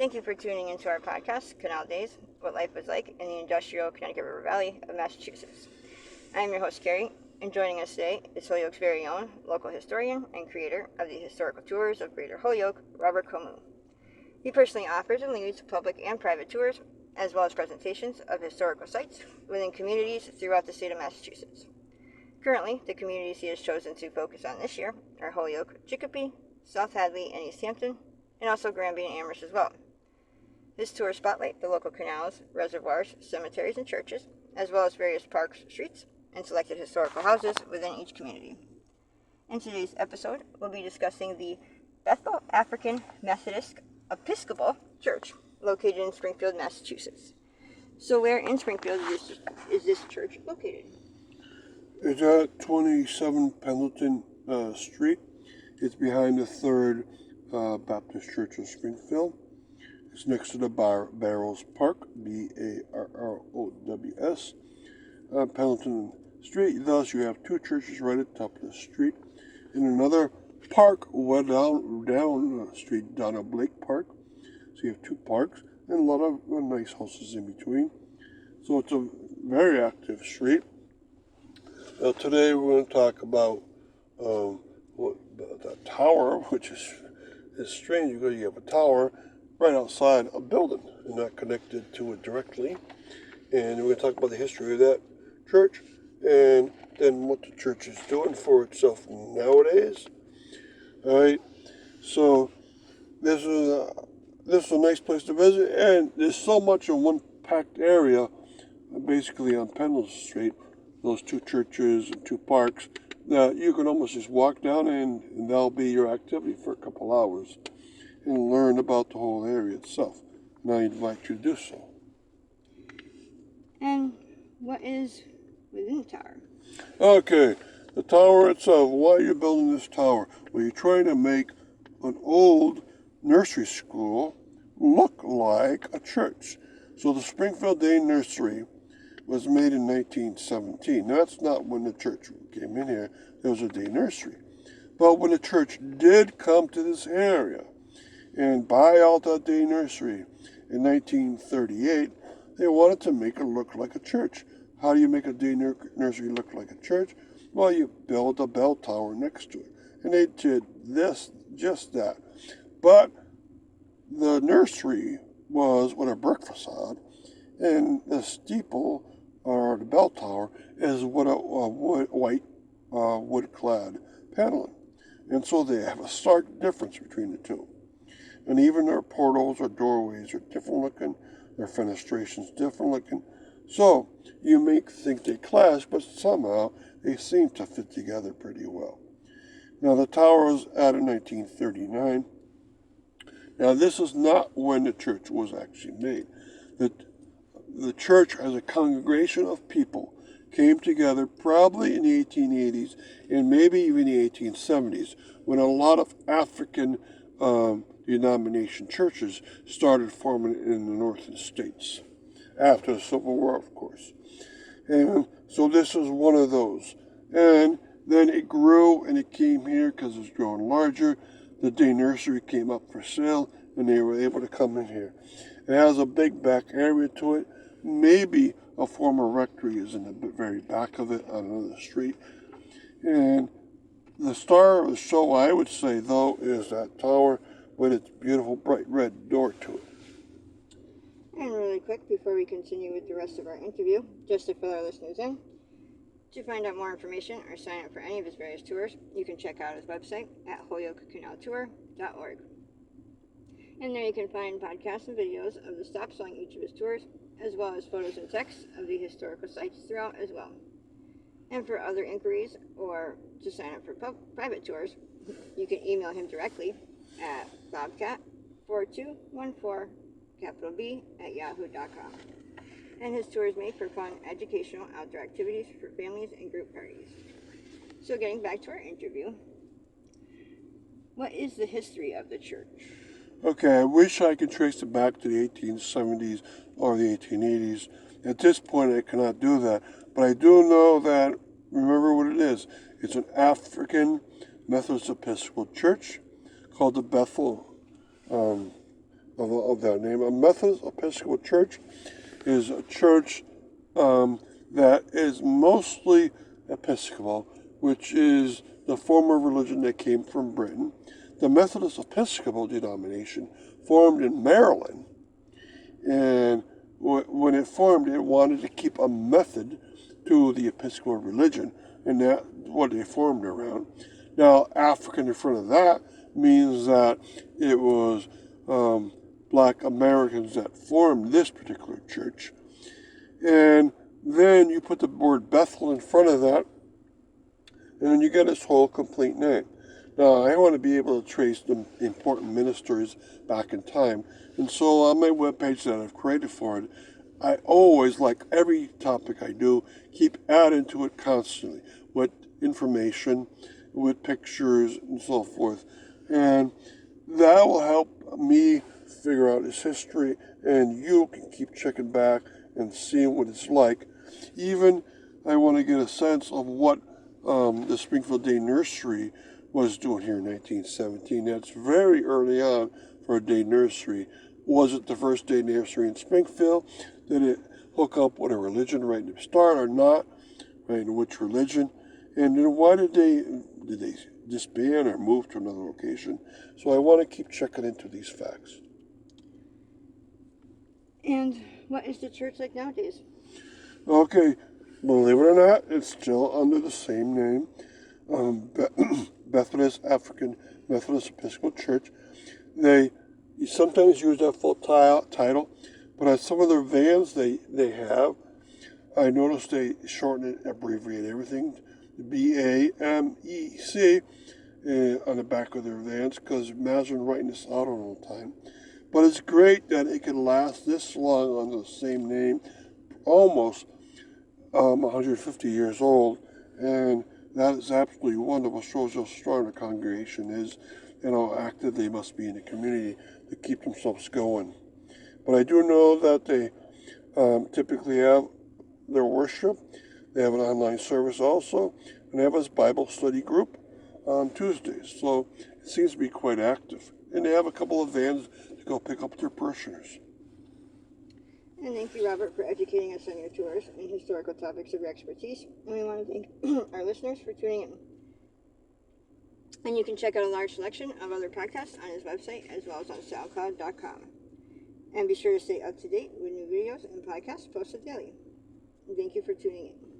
Thank you for tuning into our podcast, Canal Days, What Life Was Like in the Industrial Connecticut River Valley of Massachusetts. I am your host, Carrie, and joining us today is Holyoke's very own local historian and creator of the historical tours of Greater Holyoke, Robert Comu. He personally offers and leads public and private tours, as well as presentations of historical sites within communities throughout the state of Massachusetts. Currently, the communities he has chosen to focus on this year are Holyoke, Chicopee, South Hadley, and East Hampton, and also Granby and Amherst as well. This tour spotlights the local canals, reservoirs, cemeteries, and churches, as well as various parks, streets, and selected historical houses within each community. In today's episode, we'll be discussing the Bethel African Methodist Episcopal Church, located in Springfield, Massachusetts. So where in Springfield is this church located? It's at 27 Pendleton Street. It's behind the Third Baptist Church of Springfield. It's next to the Barrows Park, Barrows, Pendleton Street. Thus, you have two churches right at the top of the street. And another park way down the street, down at Blake Park. So you have two parks and a lot of nice houses in between. So it's a very active street. Now today we're going to talk about the tower, which is strange because you have a tower right outside a building and not connected to it directly. And we're going to talk about the history of that church and then what the church is doing for itself nowadays. All right, so this is a nice place to visit, and there's so much in one packed area, basically on Pendleton Street, those two churches and two parks, that you can almost just walk down and that'll be your activity for a couple hours and learn about the whole area itself. And I invite you to do so. And what is within the tower? Okay, the tower itself. Why are you building this tower? Well, you're trying to make an old nursery school look like a church. So the Springfield Day Nursery was made in 1917. Now, that's not when the church came in here. There was a day nursery. But when the church did come to this area and buy out that day nursery in 1938, they wanted to make it look like a church. How do you make a day nursery look like a church? Well, you build a bell tower next to it. And they did just that. But the nursery was with a brick facade, and the steeple, or the bell tower, is with a white wood-clad paneling. And so they have a stark difference between the two. And even their portals or doorways are different looking, their fenestrations different looking. So you may think they clash, but somehow they seem to fit together pretty well. Now the tower was added in 1939. Now this is not when the church was actually made. The church, as a congregation of people, came together probably in the 1880s and maybe even the 1870s, when a lot of African denomination churches started forming in the northern states, after the Civil War, of course. And so this is one of those. And then it grew and it came here because it was growing larger. The day nursery came up for sale and they were able to come in here. It has a big back area to it. Maybe a former rectory is in the very back of it on another street. And the star of the show, I would say, though, is that tower with its beautiful bright red door to it. And really quick, before we continue with the rest of our interview, just to fill our listeners in, to find out more information or sign up for any of his various tours, you can check out his website at holyokecanaltour.org. And there you can find podcasts and videos of the stops on each of his tours, as well as photos and texts of the historical sites throughout as well. And for other inquiries or to sign up for private tours, you can email him directly at bobcat4214@yahoo.com. And his tour is made for fun, educational, outdoor activities for families and group parties. So getting back to our interview, what is the history of the church? Okay, I wish I could trace it back to the 1870s or the 1880s. At this point, I cannot do that. But I do know that, remember what it is. It's an African Methodist Episcopal Church called the Bethel of that name. A Methodist Episcopal Church is a church that is mostly Episcopal, which is the form of religion that came from Britain. The Methodist Episcopal denomination formed in Maryland, and when it formed, it wanted to keep a method to the Episcopal religion, and that's what they formed around. Now, African in front of that means that it was Black Americans that formed this particular church. And then you put the word Bethel in front of that, and then you get its whole complete name. Now, I want to be able to trace the important ministers back in time, and so on my webpage that I've created for it, I always, like every topic I do, keep adding to it constantly with information, with pictures, and so forth. And that will help me figure out its history, and you can keep checking back and seeing what it's like. Even I want to get a sense of what the Springfield Day Nursery was doing here in 1917. That's very early on for a day nursery. Was it the first day nursery in Springfield? Did it hook up with a religion right at the start or not? Right, which religion? And then why did they disband or move to another location? So I want to keep checking into these facts. And what is the church like nowadays? Okay, believe it or not, it's still under the same name, Methodist African Methodist Episcopal Church. They sometimes use that full title, but on some of their vans they have, I noticed they shorten it, abbreviate everything, BAMEC, on the back of their vans, because imagine writing this out all the time. But it's great that it can last this long under the same name, almost 150 years old, and that is absolutely wonderful. Shows how strong the congregation is and how active they must be in the community to keep themselves going. But I do know that they typically have their worship. They have an online service also, and they have a Bible study group on Tuesdays. So it seems to be quite active. And they have a couple of vans to go pick up their parishioners. And thank you, Robert, for educating us on your tours and historical topics of your expertise. And we want to thank our listeners for tuning in. And you can check out a large selection of other podcasts on his website as well as on SoundCloud.com. And be sure to stay up to date with new videos and podcasts posted daily. And thank you for tuning in.